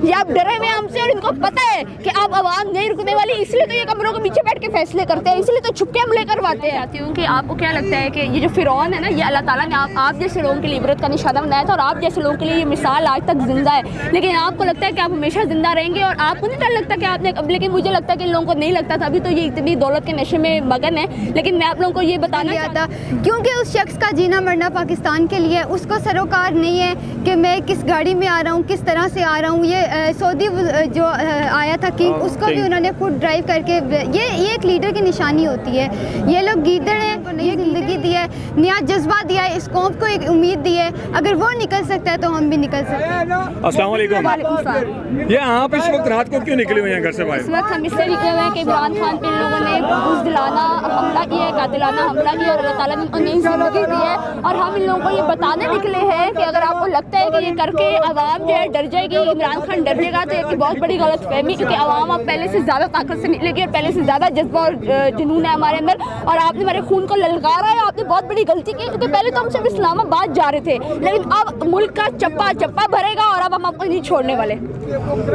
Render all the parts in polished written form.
ये आप डरे हुए हमसे और इनको पता है कि अब आवाम नहीं रुकने वाली, इसलिए तो ये कमरों के पीछे बैठ के फैसले करते हैं, इसलिए तो छुपके हमले करवाते हैं। क्योंकि आपको क्या लगता है कि ये जो फिरौन है ना, ये अल्लाह ताला ने आप जैसे लोगों के लिए इबरत का निशाना बनाया था और आप जैसे लोगों के लिए ये मिसाल आज तक जिंदा है। लेकिन आपको लगता है कि आप हमेशा जिंदा रहेंगे और आपको नहीं डर लगता कि आपने, लेकिन मुझे लगता है कि इन लोगों को नहीं लगता था, अभी तो ये इतनी दौलत के नशे में मगन है। लेकिन मैं आप लोगों को ये बताना चाहता, क्योंकि उस शख्स का जीना मरना पाकिस्तान के लिए, उसको सरोकार नहीं है कि मैं किस गाड़ी में आ रहा हूँ, किस तरह से आ रहा हूँ। ये सऊदी जो आया था किंग, उसको भी उन्होंने खुद ड्राइव करके, ये एक लीडर की निशानी होती है। ये लोग गीदड़ हैं, ये ज़िंदगी दी है, नया जज्बा दिया है, इस कौम को एक उम्मीद दी है। अगर वो निकल सकता है तो हम भी निकल सकते हैं। अस्सलाम वालेकुम। ये आप इस वक्त रात को क्यों निकले हुए हैं घर से बाहर? इस वक्त हम इससे निकले हुए हैं कि इमरान खान पे इन लोगों ने बुज़दिलाना हमला किया है, कातिलाना हमला किया और अल्लाह ताला ने उनको नई ज़िंदगी दी है। और हम इन लोगों को ये बताने निकले हैं कि अगर आपको लगता है कि ये करके आवाम जो है डर जाएगी, इमरान खान डर जाएगा, तो एक बहुत बड़ी गलत फहमी, क्योंकि आवाम अब पहले से ज़्यादा ताकत से निकलेगी और पहले से ज़्यादा जज्बा और जुनून है हमारे अंदर। और आपने हमारे खून को ललकारा है, आपने बहुत बड़ी गलती की, क्योंकि पहले तो हम सिर्फ इस्लामाबाद जा रहे थे, लेकिन अब मुल्क का चप्पा चप्पा भरेगा और अब हम आपको नहीं छोड़ने वाले।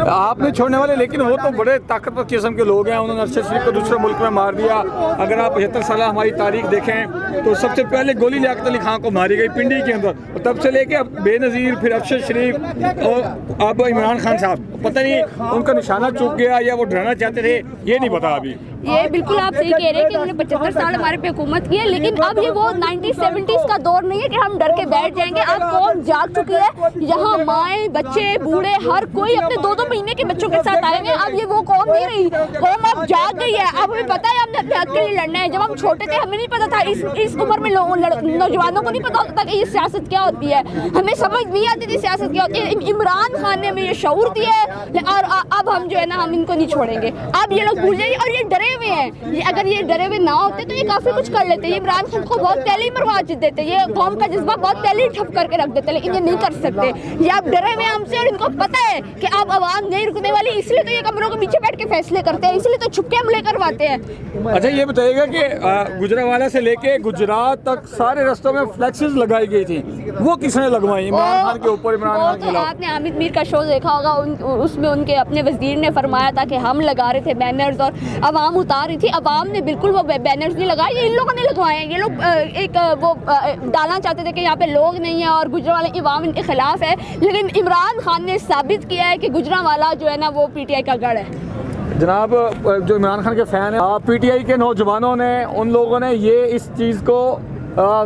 आप नहीं छोड़ने वाले, लेकिन वो तो बड़े ताकतवर किस्म के लोग हैं, उन्होंने अरशद शरीफ को दूसरे मुल्क में मार दिया। अगर आप 75 साल हमारी तारीख देखें तो सबसे पहले गोली लियाकत अली खान को मारी गई पिंडी के अंदर, और तब से लेके अब बेनज़ीर, फिर अरशद शरीफ और अब इमरान खान साहब, पता नहीं उनका निशाना चूक गया या वो डराना चाहते थे, ये नहीं पता अभी। ये बिल्कुल आप सही कह रहे हैं कि उन्होंने 75 साल हमारे पे हुकूमत की है, लेकिन अब ये वो 1970s का दौर नहीं है कि हम डर के बैठ जाएंगे। अब कौम जाग चुकी है, यहाँ माएँ, बच्चे, बूढ़े, हर कोई अपने 2-2 महीने के बच्चों के साथ आएंगे। अब ये वो कौम नहीं रही, कौम अब जाग गई है। अब हमें पता है हमने अपने हक के लिए लड़ना है। जब हम छोटे थे हमें नहीं पता था, इस उम्र में नौजवानों को नहीं पता होता था कि ये सियासत क्या होती है, हमें समझ नहीं आती थी सियासत क्या होती है। इमरान खान ने हमें ये शऊर दिया है और अब हम जो है ना, हम इनको नहीं छोड़ेंगे। अब ये लोग भूल जाइए, और ये डरे हुए हैं। ये अगर ये डरे हुए ना होते तो ये काफी कुछ कर लेते। ये इमरान खान को बहुत पहले ही मरवा देते, ये कौम का जज्बा बहुत पहले ही ठप करके रख देते, लेकिन ये नहीं कर सकते। ये आप डरे हुए हमसे और इनको पता है कि अब आवाम नहीं रुकने वाली, इसलिए तो ये कमरों के पीछे बैठ के फैसले करते हैं, इसलिए तो छुपके हमले करवाते हैं। अच्छा ये बताइएगा कि गुजरावाला से लेके गुजरात तक सारे रास्तों में फ्लैक्सेस लगाई गई थी, वो किसने लगवाई? इमरान खान के ऊपर, इमरान खान के खिलाफ? आपने हामिद मीर का शो देखा होगा, उसमें उनके अपने वजीर ने फरमाया था कि हम लगा रहे थे बैनर्स और आवाम उतार रही थी। आवाम ने बिल्कुल वो बैनर्स नहीं लगाए, ये इन लोगों ने लगवाए। ये लोग एक वो डालना चाहते थे कि यहाँ पे लोग नहीं है और गुजरावाला की आवाम इनके खिलाफ है, लेकिन इमरान खान ने साबित किया है कि गुजरावाला जो है ना वो PTI का गढ़ है। जनाब जो इमरान खान के फ़ैन हैं, PTI के नौजवानों ने, उन लोगों ने ये इस चीज़ को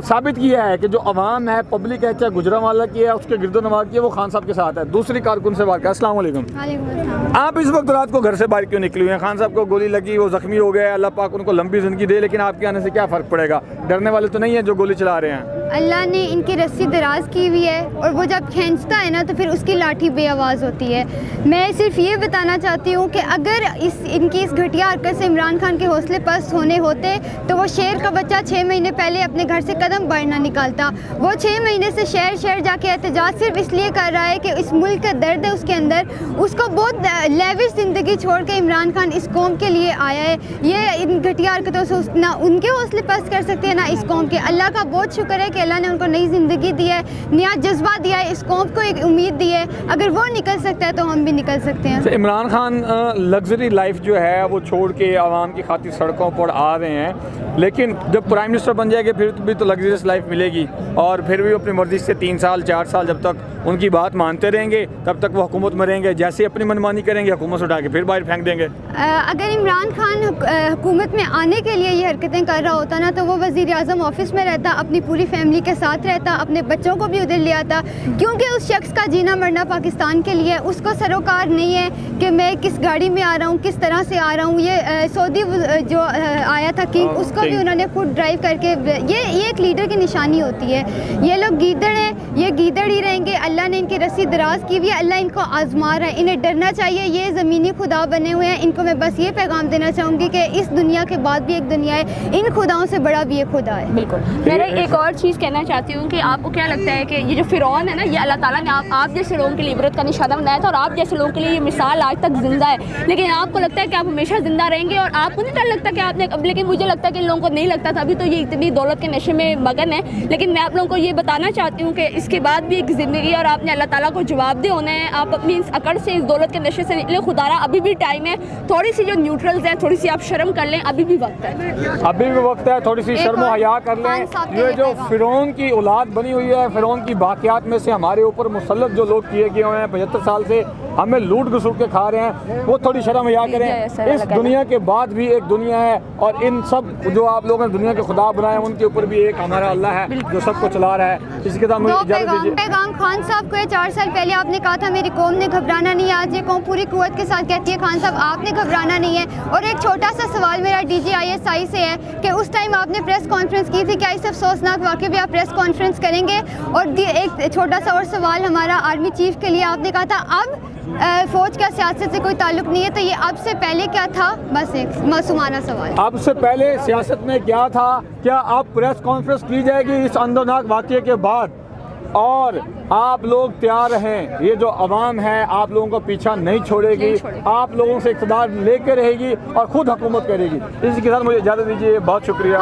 साबित किया है कि जो अवाम है, पब्लिक है, चाहे गुजरावाला की है, उसके गिरदोनवार की है, वो खान साहब के साथ है। दूसरी कारकुन से बात करें। अस्सलाम वालेकुम। आप इस वक्त रात को घर से बाहर क्यों निकली हुई हैं? खान साहब को गोली लगी, वो जख्मी हो गए, अल्लाह पाक उनको लंबी ज़िंदगी दे, लेकिन आपके आने से क्या फ़र्क पड़ेगा? डरने वाले तो नहीं है जो गोली चला रहे हैं? अल्लाह ने इनकी रस्सी दराज की हुई है, और वो जब खींचता है ना तो फिर उसकी लाठी बेआवाज़ होती है। मैं सिर्फ ये बताना चाहती हूँ कि अगर इनकी इस घटिया हरकत से इमरान खान के हौसले पस्त होने होते तो वो शेर का बच्चा 6 महीने पहले अपने घर से कदम बाहर ना निकालता। वो 6 महीने से शहर शहर जाके एहतजाज सिर्फ इसलिए कर रहा है कि इस मुल्क का दर्द है उसके अंदर। उसको बहुत लेविश ज़िंदगी छोड़ के इमरान खान इस कौम के लिए आया है। ये इन घटिया हरकतों से ना उनके हौसले पस्त कर सकते हैं ना इस कौम के। अल्लाह का बहुत शुक्र है कि अल्लाह ने उनको नई ज़िंदगी दी है, नया जज्बा दिया है, इस कौम को एक उम्मीद दी है। अगर वो निकल सकता है तो हम भी निकल सकते हैं। तो इमरान खान लग्जरी लाइफ जो है वो छोड़ के आवाम की खातिर सड़कों पर आ रहे हैं, लेकिन जब प्राइम मिनिस्टर बन जाएंगे फिर भी तो लग्जरियस लाइफ मिलेगी, और फिर भी अपनी मर्जी से 3 साल 4 साल जब तक उनकी बात मानते रहेंगे तब तक वो हुकूमत में रहेंगे। जैसे अपनी मनमानी करेंगे, हुकूमत से उठा के फिर बाहर फेंक देंगे। अगर इमरान खान हुकूमत में आने के लिए ये हरकतें कर रहा होता ना तो वो वज़ीर आज़म ऑफिस में रहता, अपनी पूरी फैमिली के साथ रहता, अपने बच्चों को भी उधर ले आता, क्योंकि उस शख्स का जीना मरना पाकिस्तान के लिए। उसको सरोकार नहीं है कि मैं किस गाड़ी में आ रहा हूँ, किस तरह से आ रहा हूँ। ये सऊदी जो आया था किंग, उसको भी उन्होंने खुद ड्राइव करके, ये एक लीडर की निशानी होती है। ये लोग गीदड़ हैं, ये गीदड़ ही रहेंगे। अल्लाह ने इनकी रस्सी दराज की हुई है, अल्लाह इनको आजमा रहा है, इन्हें डरना चाहिए। ये ज़मीनी खुदा बने हुए हैं, इनको मैं बस ये पैगाम देना चाहूँगी कि इस दुनिया के बाद भी एक दुनिया है, इन खुदाओं से बड़ा भी एक खुदा है। बिल्कुल। मैंने एक और चीज़ चीज़ कहना चाहती हूँ कि आपको क्या लगता है कि ये जो फ़िरौन है ना, ये अल्लाह ताला ने आप जैसे लोगों के लिए इबरत का निशाना बनाया था और आप जैसे लोगों के लिए ये मिसाल आज तक ज़िंदा है, लेकिन आपको लगता है कि आप हमेशा ज़िंदा रहेंगे और आपको नहीं डर लगता कि आपने, लेकिन मुझे लगता है कि इन लोगों को नहीं लगता था, अभी तो ये इतनी दौलत के नशे में मगन है। लेकिन मैं आप लोगों को ये बताना चाहती हूँ कि इसके बाद भी एक ज़िंदगी और आपने अल्लाह ताला को जवाबदेह होना है। आप अपनी इस अकड़ से, इस दौलत के नशे से निकले, खुदारा अभी भी टाइम है। थोड़ी सी जो न्यूट्रल्स हैं, थोड़ी सी आप शर्म कर लें, अभी भी वक्त है, अभी भी वक्त है, थोड़ी सी शर्म हया कर लें। ये जो फिरौन की औलाद बनी हुई है, फिरौन की बाक़ियात में से हमारे ऊपर मुसल्लत जो लोग किए गए हुए हैं 75 साल से हमें लूट घसुट के खा रहे हैं, वो थोड़ी शर्म हया करें। इस दुनिया के बाद भी एक दुनिया है और इन सब जो आप लोगों ने दुनिया के खुदा बनाए हैं उनके ऊपर भी एक हमारा अल्लाह है जो सबको चला रहा है। इसके साथ मुझे इजाज़त दीजिए। पैगाम खान साहब को 4 साल पहले आपने कहा था मेरी कौम ने घबराना नहीं है, आज ये कौम पूरी कुव्वत के साथ कहती है खान साहब आपने घबराना नहीं है। और एक छोटा सा सवाल मेरा DGISI से है कि उस टाइम आपने प्रेस कॉन्फ्रेंस की थी, क्या इस अफसोसनाक वाक़े पे आप प्रेस कॉन्फ्रेंस करेंगे? और एक छोटा सा और सवाल हमारा आर्मी चीफ के लिए, आपने कहा था अब फ़ौज का सियासत से कोई ताल्लुक नहीं है, तो ये अब से पहले क्या था? बस एक मासूमाना सवाल। अब से पहले सियासत में क्या था? क्या आप प्रेस कॉन्फ्रेंस की जाएगी इस अंदरनाक वाक़े के बाद? और आप लोग तैयार रहें, ये जो अवाम है आप लोगों को पीछा नहीं छोड़ेगी, आप लोगों से इक़्तिदार लेकर रहेगी और ख़ुद हुकूमत करेगी। इसी के साथ मुझे इजाज़त दीजिए, बहुत शुक्रिया।